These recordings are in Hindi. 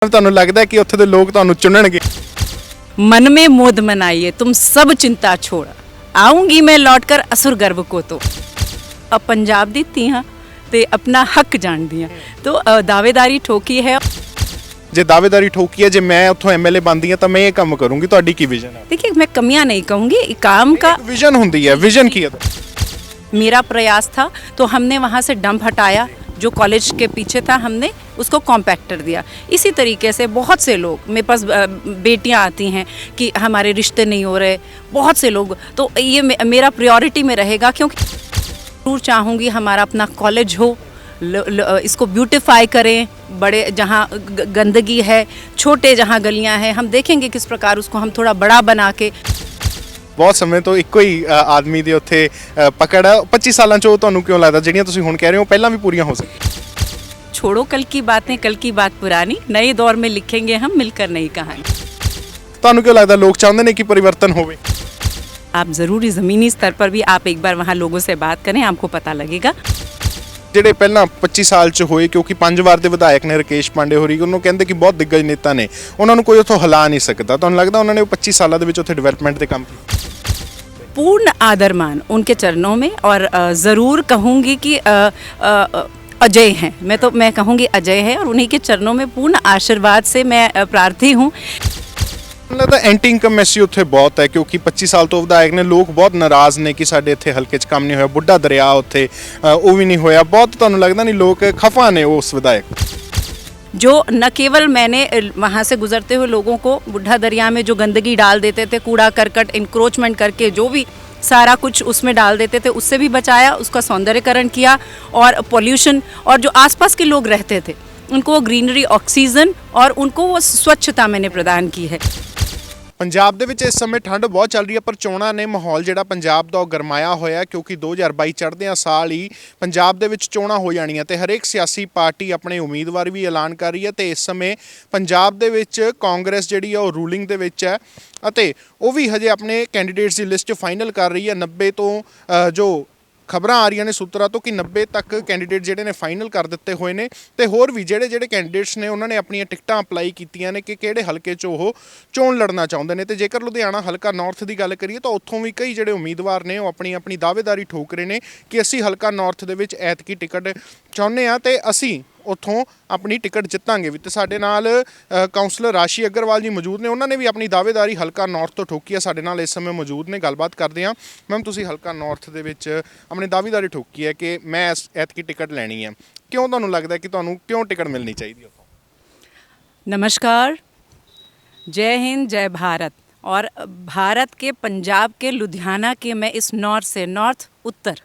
ਤੁਹਾਨੂੰ ਲੱਗਦਾ कि ਉੱਥੇ ਦੇ ਲੋਕ ਤੁਹਾਨੂੰ ਚੁਣਨਗੇ? मन में मोद मनाइए तुम सब चिंता छोड़ आऊंगी मैं लौटकर असुर गर्व को तो अब पंजाब दी थी हाँ ते अपना हक जान दिया तो दावेदारी ठोकी है। ਜੇ ਦਾਅਵੇਦਾਰੀ ਠੋਕੀ ਹੈ ਜੇ ਮੈਂ ਉੱਥੋਂ ਐਮਐਲਏ ਬਣਦੀ ਹਾਂ ਤਾਂ ਮੈਂ ਇਹ ਕੰਮ ਕਰੂੰਗੀ, ਤੁਹਾਡੀ ਕੀ ਵਿਜ਼ਨ ਹੈ? देखिए मैं कमियां नहीं कहूँगी, काम का ਵਿਜ਼ਨ ਹੁੰਦੀ ਹੈ, ਵਿਜ਼ਨ ਕੀ ਹੈ? मेरा प्रयास था तो हमने वहाँ से डंप हटाया जो कॉलेज के पीछे था, हमने उसको कॉम्पैक्टर दिया। इसी तरीके से बहुत से लोग मेरे पास बेटियां आती हैं कि हमारे रिश्ते नहीं हो रहे, बहुत से लोग, तो ये मेरा प्रायोरिटी में रहेगा क्योंकि जरूर चाहूँगी हमारा अपना कॉलेज हो, इसको ब्यूटिफाई करें, बड़े जहाँ गंदगी है, छोटे जहाँ गलियाँ हैं, हम देखेंगे किस प्रकार उसको हम थोड़ा बड़ा बना के। ਬਹੁਤ ਸਮੇਂ ਤੋਂ ਇੱਕੋ ਹੀ ਆਦਮੀ ਦੇ ਉੱਥੇ ਪਕੜ ਹੈ। 25 ਸਾਲਾਂ 'ਚ ਉਹ ਤੁਹਾਨੂੰ ਕਿਉਂ ਲੱਗਦਾ ਜਿਹੜੀਆਂ ਤੁਸੀਂ ਹੁਣ ਕਹਿ ਰਹੇ ਹੋ ਪਹਿਲਾਂ ਵੀ ਪੂਰੀਆਂ ਹੋ ਸਕਦੀਆਂ? छोड़ो कल की बातें, कल की बात पुरानी, नए दौर में लिखेंगे हम मिलकर नई कहानी। ਤੁਹਾਨੂੰ ਕਿਉਂ ਲੱਗਦਾ ਲੋਕ ਚਾਹੁੰਦੇ ਨੇ ਕਿ ਪਰਿਵਰਤਨ ਹੋਵੇ? आप ज़रूरी ज़मीनी स्तर पर भी आप एक बार वहाँ लोगों से बात करें, आपको पता लगेगा। ਜਿਹੜੇ ਪਹਿਲਾਂ 25 ਸਾਲ 'ਚ ਹੋਏ, ਕਿਉਂਕਿ 5 ਵਾਰ ਦੇ ਵਿਧਾਇਕ ਨੇ ਰਾਕੇਸ਼ ਪਾਂਡੇ ਹੋਰੀ, ਉਹਨੂੰ ਕਹਿੰਦੇ ਕਿ ਬਹੁਤ ਦਿੱਗਜ ਨੇਤਾ ਨੇ, ਉਹਨਾਂ ਨੂੰ ਕੋਈ ਉੱਥੋਂ ਹਿਲਾ ਨਹੀਂ ਸਕਦਾ। ਤੁਹਾਨੂੰ ਲੱਗਦਾ ਉਹਨਾਂ ਨੇ ਉਹ 25 ਸਾਲਾਂ ਦੇ ਵਿੱਚ ਉੱਥੇ ਡਿਵੈਲਪਮੈਂਟ ਦੇ ਕੰਮ ਕੀਤੇ? पूर्ण आदर मान उनके चरणों में, और ज़रूर कहूँगी कि अजय हैं, मैं कहूँगी अजय है, और उन्हीं के चरणों में पूर्ण आशीर्वाद से मैं प्रार्थी हूँ। ਮੈਨੂੰ ਲੱਗਦਾ ਐਂਟੀ ਇਨਕਮੈਸੀ ਉੱਥੇ ਬਹੁਤ ਹੈ, ਕਿਉਂਕਿ 25 ਸਾਲ ਤੋਂ ਵਿਧਾਇਕ ਨੇ, ਲੋਕ ਬਹੁਤ ਨਾਰਾਜ਼ ਨੇ ਕਿ ਸਾਡੇ ਇੱਥੇ ਹਲਕੇ 'ਚ ਕੰਮ ਨਹੀਂ ਹੋਇਆ। ਬੁੱਢਾ ਦਰਿਆ ਉੱਥੇ ਉਹ ਵੀ ਨਹੀਂ ਹੋਇਆ, ਬਹੁਤ ਤੁਹਾਨੂੰ ਲੱਗਦਾ ਨਹੀਂ ਲੋਕ ਖਫਾ ਨੇ ਉਸ ਵਿਧਾਇਕ? जो न केवल मैंने वहाँ से गुजरते हुए लोगों को बुढ़ा दरिया में जो गंदगी डाल देते थे, कूड़ा करकट इंक्रोचमेंट करके जो भी सारा कुछ उसमें डाल देते थे, उससे भी बचाया, उसका सौंदर्यकरण किया, और पॉल्यूशन, और जो आसपास के लोग रहते थे उनको वो ग्रीनरी, ऑक्सीजन, और उनको वो स्वच्छता मैंने प्रदान की है। ਪੰਜਾਬ ਦੇ ਵਿੱਚ ਇਸ ਸਮੇਂ ਠੰਡ ਬਹੁਤ ਚੱਲ ਰਹੀ ਹੈ, ਪਰ ਚੋਣਾਂ ਨੇ ਮਾਹੌਲ ਜਿਹੜਾ ਪੰਜਾਬ ਦਾ ਉਹ ਗਰਮਾਇਆ ਹੋਇਆ, ਕਿਉਂਕਿ 2022 ਚੜ੍ਹਦਿਆਂ ਸਾਲ ਹੀ ਪੰਜਾਬ ਦੇ ਵਿੱਚ ਚੋਣਾਂ ਹੋ ਜਾਣੀਆਂ ਤੇ ਹਰੇਕ ਸਿਆਸੀ ਪਾਰਟੀ ਆਪਣੇ ਉਮੀਦਵਾਰ ਵੀ ਐਲਾਨ ਕਰ ਰਹੀ ਹੈ। ਤੇ ਇਸ ਸਮੇਂ ਪੰਜਾਬ ਦੇ ਵਿੱਚ ਕਾਂਗਰਸ ਜਿਹੜੀ ਆ ਉਹ ਰੂਲਿੰਗ ਦੇ ਵਿੱਚ ਹੈ ਅਤੇ ਉਹ ਵੀ ਹਜੇ ਆਪਣੇ ਕੈਂਡੀਡੇਟਸ ਦੀ ਲਿਸਟ ਫਾਈਨਲ ਕਰ ਰਹੀ ਹੈ। 90 ਤੋਂ ਜੋ ਖਬਰਾਂ ਆ ਰਹੀਆਂ ਨੇ ਸੂਤਰਾਂ ਤੋਂ ਕਿ 90 ਤੱਕ ਕੈਂਡੀਡੇਟ ਜਿਹੜੇ ਨੇ ਫਾਈਨਲ ਕਰ ਦਿੱਤੇ ਹੋਏ ਨੇ, ਤੇ ਹੋਰ ਵੀ ਜਿਹੜੇ ਕੈਂਡੀਡੇਟਸ ਨੇ ਉਹਨਾਂ ਨੇ ਆਪਣੀਆਂ ਟਿਕਟਾਂ ਅਪਲਾਈ ਕੀਤੀਆਂ ਨੇ ਕਿ ਕਿਹੜੇ ਹਲਕੇ 'ਚ ਉਹ ਚੋਣ ਲੜਨਾ ਚਾਹੁੰਦੇ ਨੇ। ਤੇ ਜੇਕਰ ਲੁਧਿਆਣਾ ਹਲਕਾ ਨਾਰਥ ਦੀ ਗੱਲ ਕਰੀਏ ਤਾਂ ਉੱਥੋਂ ਵੀ ਕਈ ਜਿਹੜੇ ਉਮੀਦਵਾਰ ਨੇ ਉਹ ਆਪਣੀ ਦਾਅਵੇਦਾਰੀ ਠੋਕ ਰਹੇ ਨੇ ਕਿ ਅਸੀਂ ਹਲਕਾ ਨਾਰਥ ਦੇ ਵਿੱਚ ਐਤਕੀ ਟਿਕਟ ਚਾਹੁੰਦੇ ਹਾਂ ਤੇ ਅਸੀਂ ਉੱਥੋਂ ਆਪਣੀ ਟਿਕਟ ਜਿੱਤਾਂਗੇ ਵੀ। ਤੇ ਸਾਡੇ ਨਾਲ ਕਾਉਂਸਲਰ ਰਾਸ਼ੀ ਅਗਰਵਾਲ ਜੀ ਮੌਜੂਦ ਨੇ, ਉਹਨਾਂ ਨੇ ਵੀ ਆਪਣੀ ਦਾਅਵੇਦਾਰੀ ਹਲਕਾ ਨਾਰਥ ਤੋਂ ਠੋਕੀ ਹੈ, ਸਾਡੇ ਨਾਲ ਇਸ ਸਮੇਂ ਮੌਜੂਦ ਨੇ, ਗੱਲਬਾਤ ਕਰਦੇ ਹਾਂ। ਮੈਮ, ਤੁਸੀਂ ਹਲਕਾ ਨਾਰਥ ਦੇ ਵਿੱਚ ਆਪਣੀ ਦਾਅਵੇਦਾਰੀ ਠੋਕੀ ਹੈ ਕਿ ਮੈਂ ਐਤਕੀ ਟਿਕਟ ਲੈਣੀ ਹੈ, ਕਿਉਂ ਤੁਹਾਨੂੰ ਲੱਗਦਾ ਕਿ ਤੁਹਾਨੂੰ ਕਿਉਂ ਟਿਕਟ ਮਿਲਣੀ ਚਾਹੀਦੀ ਹੈ? नमस्कार, जय हिंद, जय भारत। और भारत के पंजाब के लुधियाना के मैं इस नॉर्थ से, नॉर्थ उत्तर,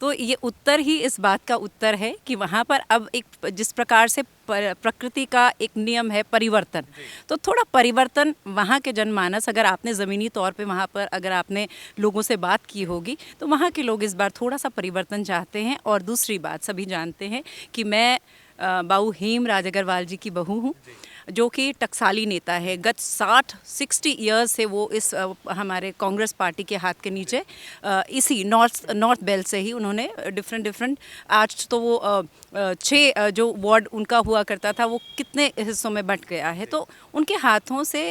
तो ये उत्तर ही इस बात का उत्तर है कि वहाँ पर अब एक जिस प्रकार से प्रकृति का एक नियम है परिवर्तन, तो थोड़ा परिवर्तन वहाँ के जनमानस, अगर आपने ज़मीनी तौर पे वहाँ पर अगर आपने लोगों से बात की होगी तो वहाँ के लोग इस बार थोड़ा सा परिवर्तन चाहते हैं। और दूसरी बात, सभी जानते हैं कि मैं बाऊ हेम राज अग्रवाल जी की बहू हूँ, जो कि टकसाली नेता है। गत 60 ईयर्स से वो इस हमारे कांग्रेस पार्टी के हाथ के नीचे इसी नॉर्थ बेल्ट से ही उन्होंने डिफरेंट आज तो वो 6 जो वार्ड उनका हुआ करता था वो कितने हिस्सों में बंट गया है। तो उनके हाथों से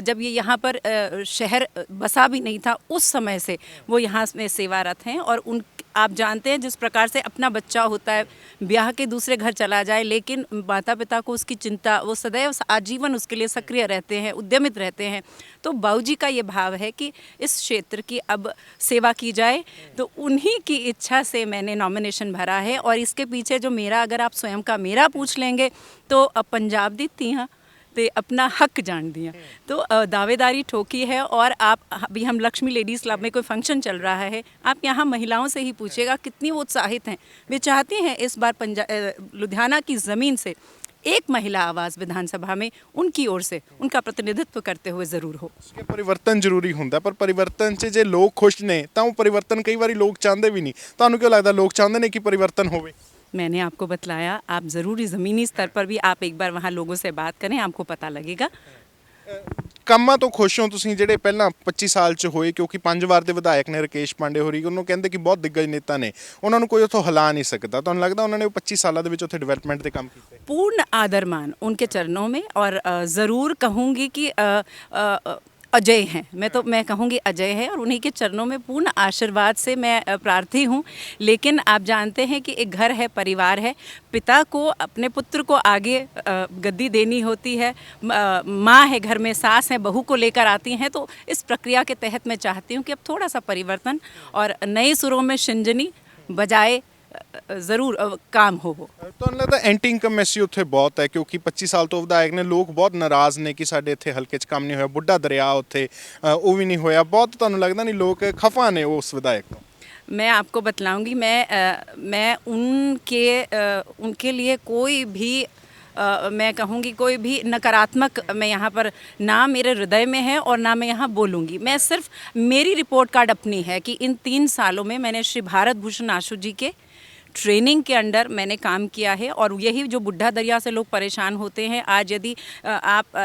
जब ये यहाँ पर शहर बसा भी नहीं था उस समय से वो यहाँ में सेवारत हैं। और उन आप जानते हैं जिस प्रकार से अपना बच्चा होता है, ब्याह के दूसरे घर चला जाए, लेकिन माता पिता को उसकी चिंता, वो सदैव आजीवन उसके लिए सक्रिय रहते हैं, उद्यमित रहते हैं। तो बाऊजी का ये भाव है कि इस क्षेत्र की अब सेवा की जाए, तो उन्हीं की इच्छा से मैंने नॉमिनेशन भरा है। और इसके पीछे जो मेरा, अगर आप स्वयं का मेरा पूछ लेंगे तो अब पंजाब दी थी हाँ तो अपना हक जान दिया, तो दावेदारी ठोकी है। और आप अभी हम लक्ष्मी लेडीज़ क्लब में कोई फंक्शन चल रहा है, आप यहाँ महिलाओं से ही पूछिएगा कितनी वो उत्साहित हैं। वे चाहती हैं इस बार लुधियाना की ज़मीन से एक महिला आवाज़ विधानसभा में उनकी ओर से उनका प्रतिनिधित्व करते हुए ज़रूर हो। परिवर्तन जरूरी होंदा, पर परिवर्तन से जे लोग खुश ने तो परिवर्तन कई बार लोग चाहते भी नहीं। ਤੁਹਾਨੂੰ क्यों लगता लोग चाहते हैं कि परिवर्तन होवे? मैंने आपको बतलाया, आप ज़रूरी ज़मीनी स्तर पर भी आप एक बार वहाँ लोगों से बात करें, आपको पता लगेगा। ਕੰਮਾਂ ਤੋਂ ਖੁਸ਼ ਹੋ ਤੁਸੀਂ ਜਿਹੜੇ ਪਹਿਲਾਂ 25 ਸਾਲ 'ਚ ਹੋਏ, ਕਿਉਂਕਿ 5 ਵਾਰ ਦੇ ਵਿਧਾਇਕ ਨੇ ਰਾਕੇਸ਼ ਪਾਂਡੇ ਹੋਰੀ, ਉਹਨੂੰ ਕਹਿੰਦੇ ਕਿ ਬਹੁਤ ਦਿੱਗਜ ਨੇਤਾ ਨੇ, ਉਹਨਾਂ ਨੂੰ ਕੋਈ ਉੱਥੋਂ ਹਿਲਾ ਨਹੀਂ ਸਕਦਾ। ਤੁਹਾਨੂੰ ਲੱਗਦਾ ਉਹਨਾਂ ਨੇ ਉਹ 25 ਸਾਲਾਂ ਦੇ ਵਿੱਚ ਉੱਥੇ ਡਿਵੈਲਪਮੈਂਟ ਦੇ ਕੰਮ ਕੀਤੇ? पूर्ण आदर मान उनके चरणों में, और ज़रूर कहूँगी कि अजय हैं। मैं कहूँगी अजय है, और उन्हीं के चरणों में पूर्ण आशीर्वाद से मैं प्रार्थी हूँ। लेकिन आप जानते हैं कि एक घर है, परिवार है, पिता को अपने पुत्र को आगे गद्दी देनी होती है, माँ है घर में, सास है, बहू को लेकर आती हैं, तो इस प्रक्रिया के तहत मैं चाहती हूँ कि अब थोड़ा सा परिवर्तन और नए सुरों में शिंजनी बजाए ज़रूर काम हो। ਤੁਹਾਨੂੰ ਲੱਗਦਾ ਐਂਟੀ ਇਨਕਮੈਸੀ ਉੱਥੇ ਬਹੁਤ ਹੈ, ਕਿਉਂਕਿ 25 ਸਾਲ ਤੋਂ ਵਿਧਾਇਕ ਨੇ, ਲੋਕ ਬਹੁਤ ਨਾਰਾਜ਼ ਨੇ ਕਿ ਸਾਡੇ ਇੱਥੇ ਹਲਕੇ 'ਚ ਕੰਮ ਨਹੀਂ ਹੋਇਆ। ਬੁੱਢਾ ਦਰਿਆ ਉੱਥੇ ਉਹ ਵੀ ਨਹੀਂ ਹੋਇਆ, ਬਹੁਤ ਤੁਹਾਨੂੰ ਲੱਗਦਾ ਨਹੀਂ ਲੋਕ ਖਫਾ ਨੇ ਉਸ ਵਿਧਾਇਕ ਤੋਂ? मैं आपको बतलाऊंगी, मैं उनके लिए कोई भी मैं कहूँगी कोई भी नकारात्मक मैं यहाँ पर ना मेरे हृदय में है और ना मैं यहाँ बोलूँगी। मैं सिर्फ मेरी रिपोर्ट कार्ड अपनी है कि इन 3 सालों में मैंने श्री भारत भूषण आशु जी के ट्रेनिंग के अंडर मैंने काम किया है। और यही जो बुढ़ा दरिया से लोग परेशान होते हैं, आज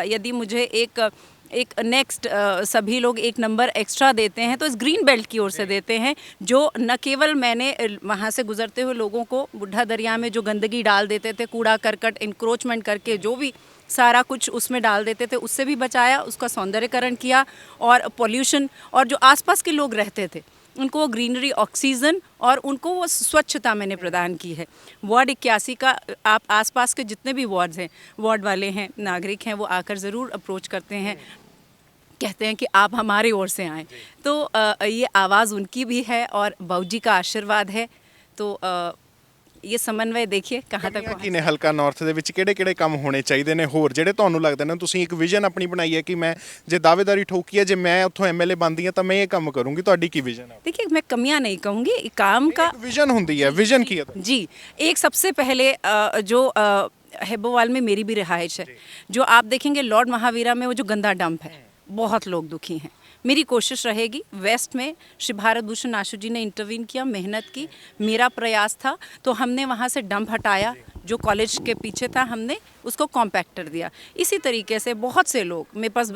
यदि मुझे एक नेक्स्ट सभी लोग 1 नंबर एक्स्ट्रा देते हैं, तो इस ग्रीन बेल्ट की ओर से देते हैं, जो न केवल मैंने वहाँ से गुजरते हुए लोगों को बुढ़ा दरिया में जो गंदगी डाल देते थे, कूड़ा करकट इंक्रोचमेंट करके जो भी सारा कुछ उसमें डाल देते थे, उससे भी बचाया, उसका सौंदर्यकरण किया, और पॉल्यूशन और जो आसपास के लोग रहते थे उनको वो ग्रीनरी, ऑक्सीजन और उनको वो स्वच्छता मैंने प्रदान की है। वार्ड 81 का आप आसपास के जितने भी वार्ड्स हैं, वार्ड वाले हैं, नागरिक हैं, वो आकर ज़रूर अप्रोच करते हैं, कहते हैं कि आप हमारी ओर से आएँ। तो ये आवाज़ उनकी भी है और बाबू जी का आशीर्वाद है। तो ये समन्वय देखिए कहाँ तक ਕੀ ਨੇ ਹਲਕਾ ਨਾਰਥ ਦੇ ਵਿੱਚ ਕਿਹੜੇ ਕੰਮ ਹੋਣੇ ਚਾਹੀਦੇ ਨੇ ਹੋਰ, ਜਿਹੜੇ ਤੁਹਾਨੂੰ ਲੱਗਦੇ ਨੇ? ਤੁਸੀਂ ਇੱਕ ਵਿਜ਼ਨ ਆਪਣੀ ਬਣਾਈ ਹੈ ਕਿ ਮੈਂ ਜੇ ਦਾਅਵੇਦਾਰੀ ਠੋਕੀ ਹੈ, ਜੇ ਮੈਂ ਉੱਥੋਂ ਐਮਐਲਏ ਬਣਦੀ ਹਾਂ ਤਾਂ ਮੈਂ ਇਹ ਕੰਮ ਕਰੂੰਗੀ, ਤੁਹਾਡੀ ਕੀ ਵਿਜ਼ਨ ਹੈ? देखिए, मैं कमियां नहीं कहूँगी, काम का ਵਿਜ਼ਨ ਹੁੰਦੀ ਹੈ, ਵਿਜ਼ਨ ਕੀ ਹੈ? जी, एक सबसे पहले जो हेब्बोवाल में मेरी भी रिहाइश है, जो आप देखेंगे लॉर्ड महावीरा में वो जो गंदा डंप है, बहुत लोग दुखी हैं। मेरी कोशिश रहेगी, वेस्ट में श्री भारत भूषण आशु जी ने इंटरवीन किया, मेहनत की, मेरा प्रयास था, तो हमने वहाँ से डंप हटाया, जो कॉलेज के पीछे था हमने उसको कॉम्पैक्टर दिया। इसी तरीके से बहुत से लोग मेरे पास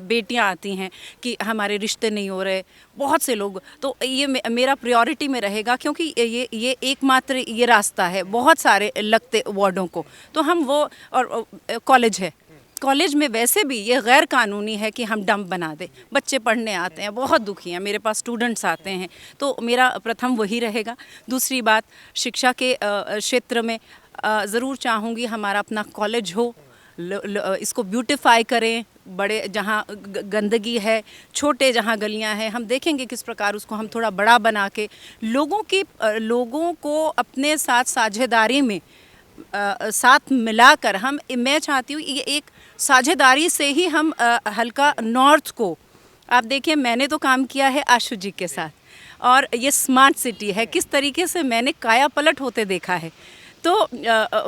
बेटियां आती हैं कि हमारे रिश्ते नहीं हो रहे, बहुत से लोग, तो ये मेरा प्रायोरिटी में रहेगा, क्योंकि ये एकमात्र ये रास्ता है बहुत सारे लगते वार्डों को। तो हम वो, और कॉलेज है, कॉलेज में वैसे भी ये गैर कानूनी है कि हम डंप बना दें। बच्चे पढ़ने आते हैं, बहुत दुखी हैं, मेरे पास स्टूडेंट्स आते हैं, तो मेरा प्रथम वही रहेगा। दूसरी बात, शिक्षा के क्षेत्र में ज़रूर चाहूँगी हमारा अपना कॉलेज हो, इसको ब्यूटिफाई करें, बड़े जहाँ गंदगी है, छोटे जहाँ गलियाँ हैं, हम देखेंगे किस प्रकार उसको हम थोड़ा बड़ा बना के लोगों को अपने साथ साझेदारी में साथ मिलाकर मैं चाहती हूँ ये एक साझेदारी से ही हम हल्का नॉर्थ को, आप देखिए मैंने तो काम किया है आशु जी के साथ, और ये स्मार्ट सिटी है, किस तरीके से मैंने काया पलट होते देखा है, तो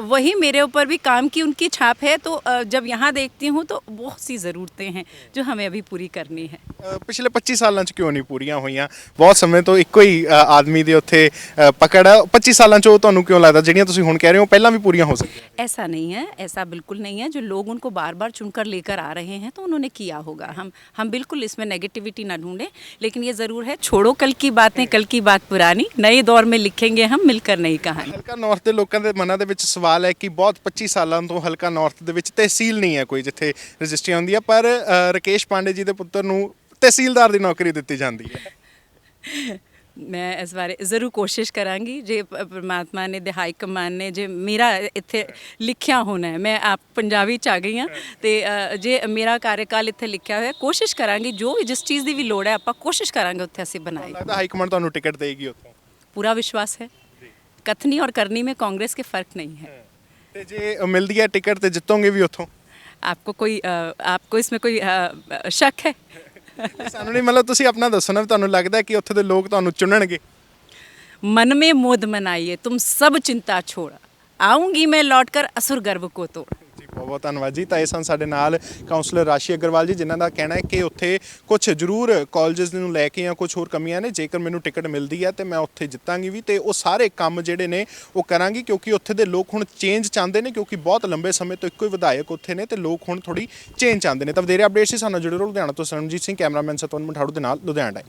वही मेरे ऊपर भी काम की उनकी छाप है। तो जब यहाँ देखती हूँ तो बहुत सी ज़रूरतें हैं जो हमें अभी पूरी करनी है। ਪਿਛਲੇ 25 ਸਾਲਾਂ 'ਚ ਕਿਉਂ ਨਹੀਂ ਪੂਰੀਆਂ ਹੋਈਆਂ? ਬਹੁਤ ਸਮੇਂ ਤੋਂ ਇੱਕੋ ਹੀ ਆਦਮੀ ਦੇ ਉੱਥੇ ਪਕੜ ਹੈ। 25 ਸਾਲਾਂ 'ਚ ਉਹ ਤੁਹਾਨੂੰ ਕਿਉਂ ਲੱਗਦਾ ਜਿਹੜੀਆਂ ਤੁਸੀਂ ਹੁਣ ਕਹਿ ਰਹੇ ਹੋ ਪਹਿਲਾਂ ਵੀ ਪੂਰੀਆਂ ਹੋ ਸਕਦੀਆਂ? ऐसा नहीं है, ऐसा बिल्कुल नहीं है। जो लोग उनको बार बार चुनकर लेकर आ रहे हैं तो उन्होंने किया होगा। हम बिल्कुल इसमें नेगेटिविटी ना ढूंढें, लेकिन ये ज़रूर है, छोड़ो कल की बातें, कल की बात पुरानी, नए दौर में लिखेंगे हम मिलकर नई कहानी। ਹਲਕਾ ਨਾਰਥ ਦੇ ਲੋਕਾਂ ਦੇ ਮਨਾਂ ਦੇ ਵਿੱਚ ਸਵਾਲ ਹੈ ਕਿ ਬਹੁਤ 25 ਸਾਲਾਂ ਤੋਂ ਹਲਕਾ ਨਾਰਥ ਦੇ ਵਿੱਚ ਤਹਿਸੀਲ ਨਹੀਂ ਹੈ ਕੋਈ ਜਿੱਥੇ ਰਜਿਸਟਰੀ ਹੁੰਦੀ ਹੈ, ਪਰ ਰਾਕੇਸ਼ ਪਾਂਡੇ ਜੀ ਦੇ ਪੁੱਤਰ ਨੂੰ ਤਹਿਸੀਲਦਾਰ ਦੀ ਨੌਕਰੀ ਦਿੱਤੀ ਜਾਂਦੀ ਹੈ। मैं इस बारे ज़रूर कोशिश करांगी, जे परमात्मा ने ते हाई कमान ने जे मेरा इत्थे लिखिया होना है, मैं आप पंजाबी च आ गई हाँ, तो जे मेरा कार्यकाल इत्थे लिखिया होया, कोशिश करांगी जो भी जिस चीज़ की भी लोड़ है आप कोशिश करांगे उत्थे असीं बनाई। ਲੱਗਦਾ ਹਾਈ ਕਮਾਂਡ ਤੁਹਾਨੂੰ ਟਿਕਟ ਦੇਗੀ ਉੱਥੋਂ? पूरा विश्वास है, कथनी और करनी में कांग्रेस के फ़र्क नहीं है। ਤੇ ਜੇ ਮਿਲਦੀ ਹੈ ਟਿਕਟ ਤੇ ਜਿੱਤੋਗੇ ਵੀ ਉੱਥੋਂ? आपको इसमें कोई शक है? ਸਾਨੂੰ ਨਹੀਂ, ਮਤਲਬ ਤੁਸੀਂ ਆਪਣਾ ਦੱਸੋ ਨਾ, ਤੁਹਾਨੂੰ ਲੱਗਦਾ ਕਿ ਉੱਥੇ ਦੇ ਲੋਕ ਤੁਹਾਨੂੰ ਚੁਣਨਗੇ? मन में मोद मनाइए, तुम सब चिंता छोड़, आऊंगी मैं लौट कर असुर गर्व को तोड़। ਜੀ ਬਹੁਤ ਬਹੁਤ ਧੰਨਵਾਦ ਜੀ। ਤਾਂ ਇਹ ਸਨ ਸਾਡੇ ਨਾਲ ਕਾਉਂਸਲਰ ਰਾਸ਼ੀ ਅਗਰਵਾਲ ਜੀ, ਜਿਨ੍ਹਾਂ ਦਾ ਕਹਿਣਾ ਹੈ ਕਿ ਉੱਥੇ ਕੁਝ ਜ਼ਰੂਰ ਕਾਲਜਸ ਨੂੰ ਲੈ ਕੇ ਜਾਂ ਕੁਝ ਹੋਰ ਕਮੀਆਂ ਨੇ। ਜੇਕਰ ਮੈਨੂੰ ਟਿਕਟ ਮਿਲਦੀ ਹੈ ਤੇ ਮੈਂ ਉੱਥੇ ਜਿੱਤਾਂਗੀ ਵੀ, ਤੇ ਉਹ ਸਾਰੇ ਕੰਮ ਜਿਹੜੇ ਨੇ ਉਹ ਕਰਾਂਗੀ, ਕਿਉਂਕਿ ਉੱਥੇ ਦੇ ਲੋਕ ਹੁਣ ਚੇਂਜ ਚਾਹੁੰਦੇ ਨੇ, ਕਿਉਂਕਿ ਬਹੁਤ ਲੰਬੇ ਸਮੇਂ ਤੋਂ ਇੱਕੋ ਹੀ ਵਿਧਾਇਕ ਉੱਥੇ ਨੇ ਤੇ ਲੋਕ ਹੁਣ ਥੋੜੀ ਚੇਂਜ ਚਾਹੁੰਦੇ ਨੇ। ਤਾਂ ਵਧੇਰੇ ਅਪਡੇਟਸ ਸੀ ਸਾਨੂੰ ਜੁੜੇ ਰਹੋ। ਲੁਧਿਆਣਾ ਤੋਂ ਸਰਨਜੀਤ ਸਿੰਘ, ਕੈਮਰਾਮੈਨ ਸਤਵੰਤ ਮਠਾੜੂ ਦੇ ਨਾਲ, ਲੁਧਿਆਣਾ।